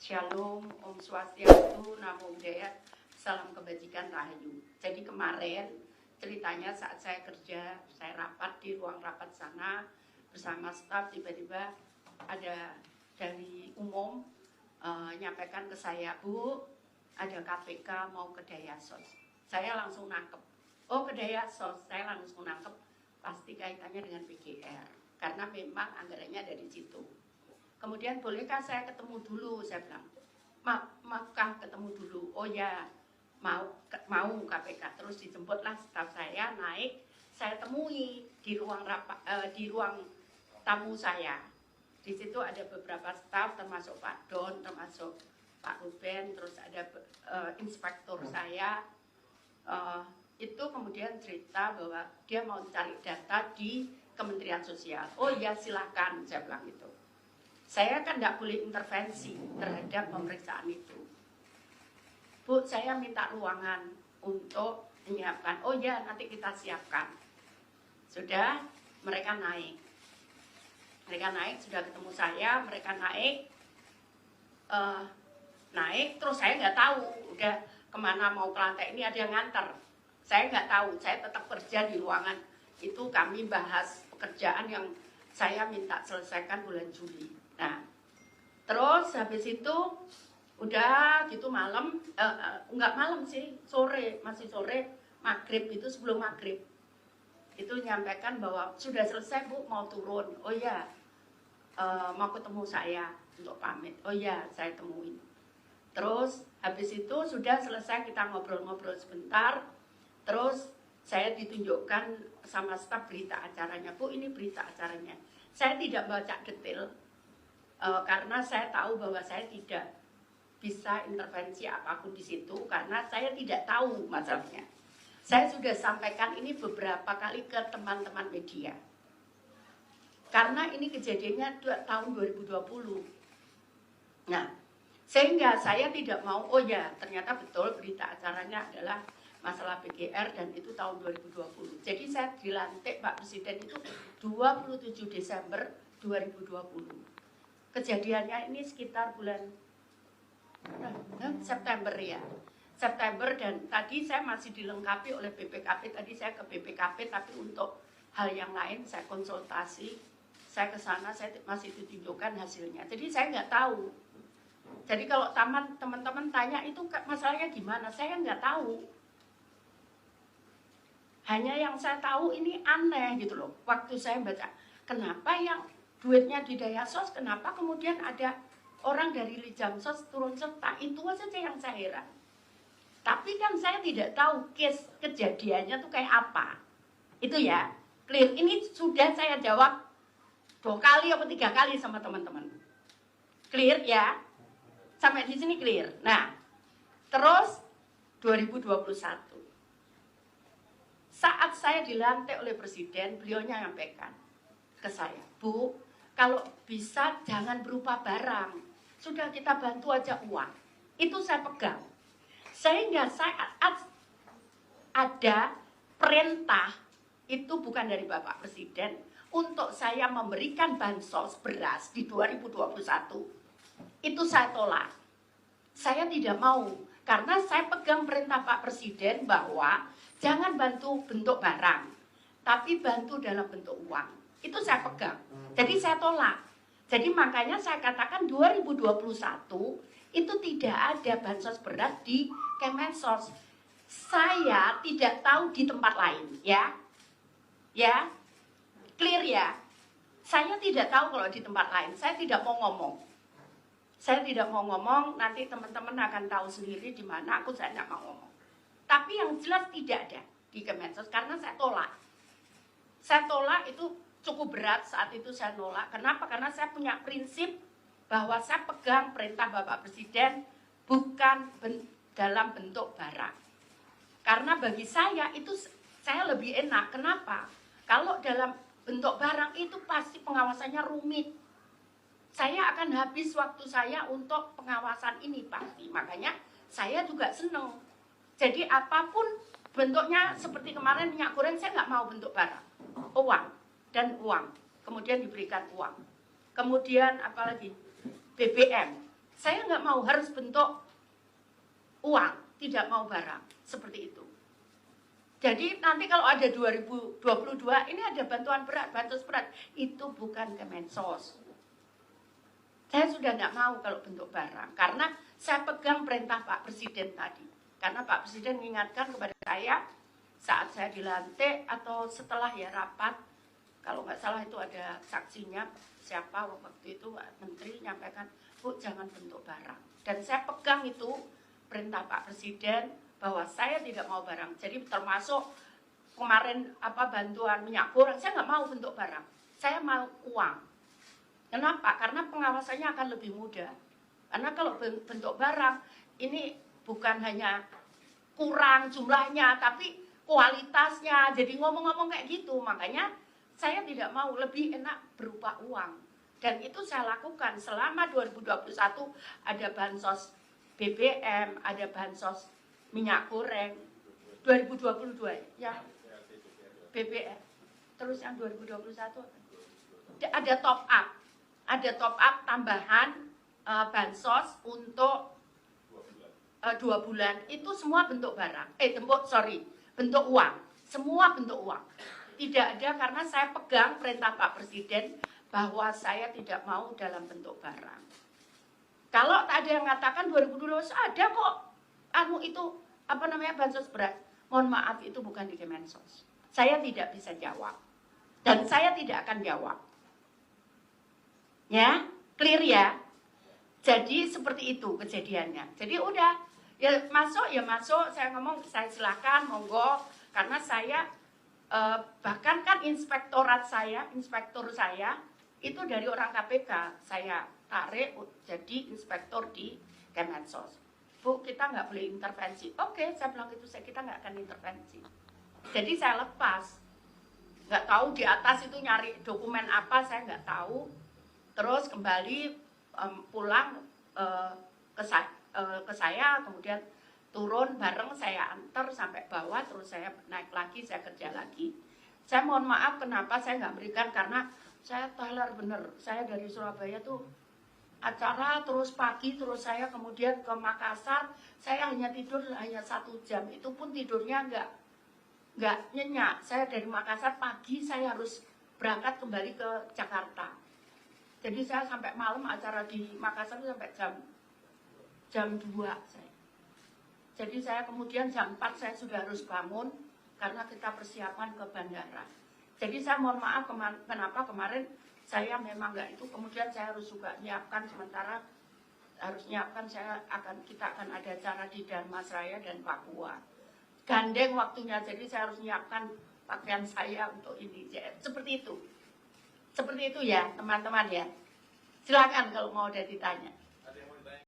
Shalom, Om Swastiastu, Namo Buddhaya, salam kebajikan rahayu. Jadi kemarin ceritanya saat saya kerja, saya rapat di ruang rapat sana bersama staf, tiba-tiba ada dari umum nyampaikan ke saya, Bu, ada KPK mau ke Dayasos. Saya langsung nangkep, oh ke Dayasos, saya langsung nangkep pasti kaitannya dengan PGR, karena memang anggarannya ada di situ. Kemudian bolehkah saya ketemu dulu? Saya bilang, maukah ketemu dulu? Oh ya, mau KPK. Terus dijemputlah staf saya naik, saya temui di ruang di ruang tamu saya. Di situ ada beberapa staf, termasuk Pak Don, termasuk Pak Ruben, terus ada inspektur saya. Itu kemudian cerita bahwa dia mau cari data di Kementerian Sosial. Oh ya, silahkan, saya bilang gitu. Saya kan tidak boleh intervensi terhadap pemeriksaan itu. Bu, saya minta ruangan untuk menyiapkan. Oh ya, nanti kita siapkan. Sudah, mereka naik. Mereka naik, sudah ketemu saya, mereka naik. Naik, terus saya nggak tahu udah kemana mau ke lantai ini, ada yang nganter. Saya nggak tahu, saya tetap kerja di ruangan. Itu kami bahas pekerjaan yang saya minta selesaikan bulan Juli. Nah, terus habis itu udah gitu malam, enggak malam sih, sore, masih sore, maghrib itu sebelum maghrib. Itu nyampaikan bahwa sudah selesai Bu, mau turun. Oh ya, mau ketemu saya untuk pamit. Oh ya, saya temuin. Terus habis itu sudah selesai, kita ngobrol-ngobrol sebentar. Terus saya ditunjukkan sama staf berita acaranya. Bu, ini berita acaranya. Saya tidak baca detail. Karena saya tahu bahwa saya tidak bisa intervensi apapun di situ karena saya tidak tahu masalahnya. Saya sudah sampaikan ini beberapa kali ke teman-teman media. Karena ini kejadiannya tahun 2020. Nah, sehingga saya tidak mau, oh ya ternyata betul berita acaranya adalah masalah PGR dan itu tahun 2020. Jadi saya dilantik Pak Presiden itu 27 Desember 2020. Kejadiannya ini sekitar bulan September ya, September, dan tadi saya masih dilengkapi oleh BPKP. Tadi saya ke BPKP, tapi untuk hal yang lain saya konsultasi, saya ke sana, saya masih ditunjukkan hasilnya. Jadi saya nggak tahu. Jadi kalau teman-teman tanya itu masalahnya gimana, saya nggak tahu. Hanya yang saya tahu ini aneh gitu loh. Waktu saya baca, kenapa yang duitnya di Dayasos, kenapa kemudian ada orang dari Lijamsos turun serta, itu saja yang saya heran. Tapi kan saya tidak tahu case kejadiannya tuh kayak apa. Itu ya, clear. Ini sudah saya jawab 2 kali atau 3 kali sama teman-teman. Clear ya? Sampai di sini clear. Nah, terus 2021. Saat saya dilantik oleh Presiden, beliaunya nyampaikan ke saya, Bu, kalau bisa jangan berupa barang, sudah kita bantu aja uang. Itu saya pegang. Sehingga saat ada perintah, itu bukan dari Bapak Presiden, untuk saya memberikan bansos beras di 2021, itu saya tolak. Saya tidak mau, karena saya pegang perintah Pak Presiden bahwa jangan bantu bentuk barang, tapi bantu dalam bentuk uang. Itu saya pegang. Jadi saya tolak. Jadi makanya saya katakan 2021 itu tidak ada bansos beras di Kemensos. Saya tidak tahu di tempat lain, ya. Ya. Clear ya? Saya tidak tahu kalau di tempat lain. Saya tidak mau ngomong. Saya tidak mau ngomong, nanti teman-teman akan tahu sendiri di mana saya tidak mau ngomong. Tapi yang jelas tidak ada di Kemensos karena saya tolak. Saya tolak itu cukup berat saat itu saya nolak. Kenapa? Karena saya punya prinsip bahwa saya pegang perintah Bapak Presiden bukan dalam bentuk barang. Karena bagi saya itu saya lebih enak. Kenapa? Kalau dalam bentuk barang itu pasti pengawasannya rumit. Saya akan habis waktu saya untuk pengawasan ini pasti. Makanya saya juga seneng. Jadi apapun bentuknya, seperti kemarin minyak goreng, saya nggak mau bentuk barang. Uang. Dan uang, kemudian diberikan uang. Kemudian apalagi BBM, Saya nggak mau harus bentuk uang, tidak mau barang, seperti itu. Jadi nanti kalau ada 2022, ini ada bantuan berat, bansos berat, itu bukan Kemensos. Saya sudah nggak mau kalau bentuk barang, karena saya pegang perintah Pak Presiden tadi. Karena Pak Presiden mengingatkan kepada saya, saat saya dilantik atau setelah ya rapat, kalau nggak salah itu ada saksinya, siapa waktu itu Menteri nyampaikan, Bu jangan bentuk barang. Dan saya pegang itu perintah Pak Presiden, bahwa saya tidak mau barang. Jadi termasuk kemarin bantuan minyak goreng, saya nggak mau bentuk barang. Saya mau uang. Kenapa? Karena pengawasannya akan lebih mudah. Karena kalau bentuk barang, ini bukan hanya kurang jumlahnya, tapi kualitasnya. Jadi ngomong-ngomong kayak gitu, makanya saya tidak mau, lebih enak berupa uang. Dan itu saya lakukan selama 2021, ada bansos BBM, ada bansos minyak goreng 2022 ya BBM, terus yang 2021 ada top up tambahan bansos untuk 2 bulan, itu semua bentuk barang, bentuk uang, semua bentuk uang. Tidak ada, karena saya pegang perintah Pak Presiden bahwa saya tidak mau dalam bentuk barang. Kalau tak ada yang mengatakan 2022 ada kok itu bansos beras, mohon maaf, itu bukan di Kemensos. Saya tidak bisa jawab, dan saya tidak akan jawab. Ya, clear ya. Jadi seperti itu kejadiannya. Jadi udah, ya masuk. Saya ngomong, saya silakan, monggo, karena saya bahkan kan inspektor saya itu dari orang KPK, saya tarik jadi inspektor di Kemensos. Bu, kita nggak boleh intervensi. Oke, saya bilang gitu, kita nggak akan intervensi. Jadi saya lepas. Nggak tahu di atas itu nyari dokumen apa, saya nggak tahu. Terus kembali pulang ke saya, kemudian turun bareng, saya antar sampai bawah, terus saya naik lagi, saya kerja lagi. Saya mohon maaf kenapa saya nggak berikan, karena saya talar bener. Saya dari Surabaya tuh acara terus pagi, terus saya kemudian ke Makassar, saya hanya tidur 1 jam, itu pun tidurnya nggak nyenyak. Saya dari Makassar pagi, saya harus berangkat kembali ke Jakarta. Jadi saya sampai malam acara di Makassar sampai jam 2 saya. Jadi saya kemudian jam 4 saya sudah harus bangun karena kita persiapan ke bandara. Jadi saya mohon maaf kenapa kemarin saya memang nggak itu, kemudian saya harus juga nyiapkan, sementara harus nyiapkan, kita akan ada acara di Dharmasraya dan Papua. Gandeng waktunya, jadi saya harus nyiapkan pakaian saya untuk ini. Seperti itu ya teman-teman ya. Silakan kalau mau ada ditanya.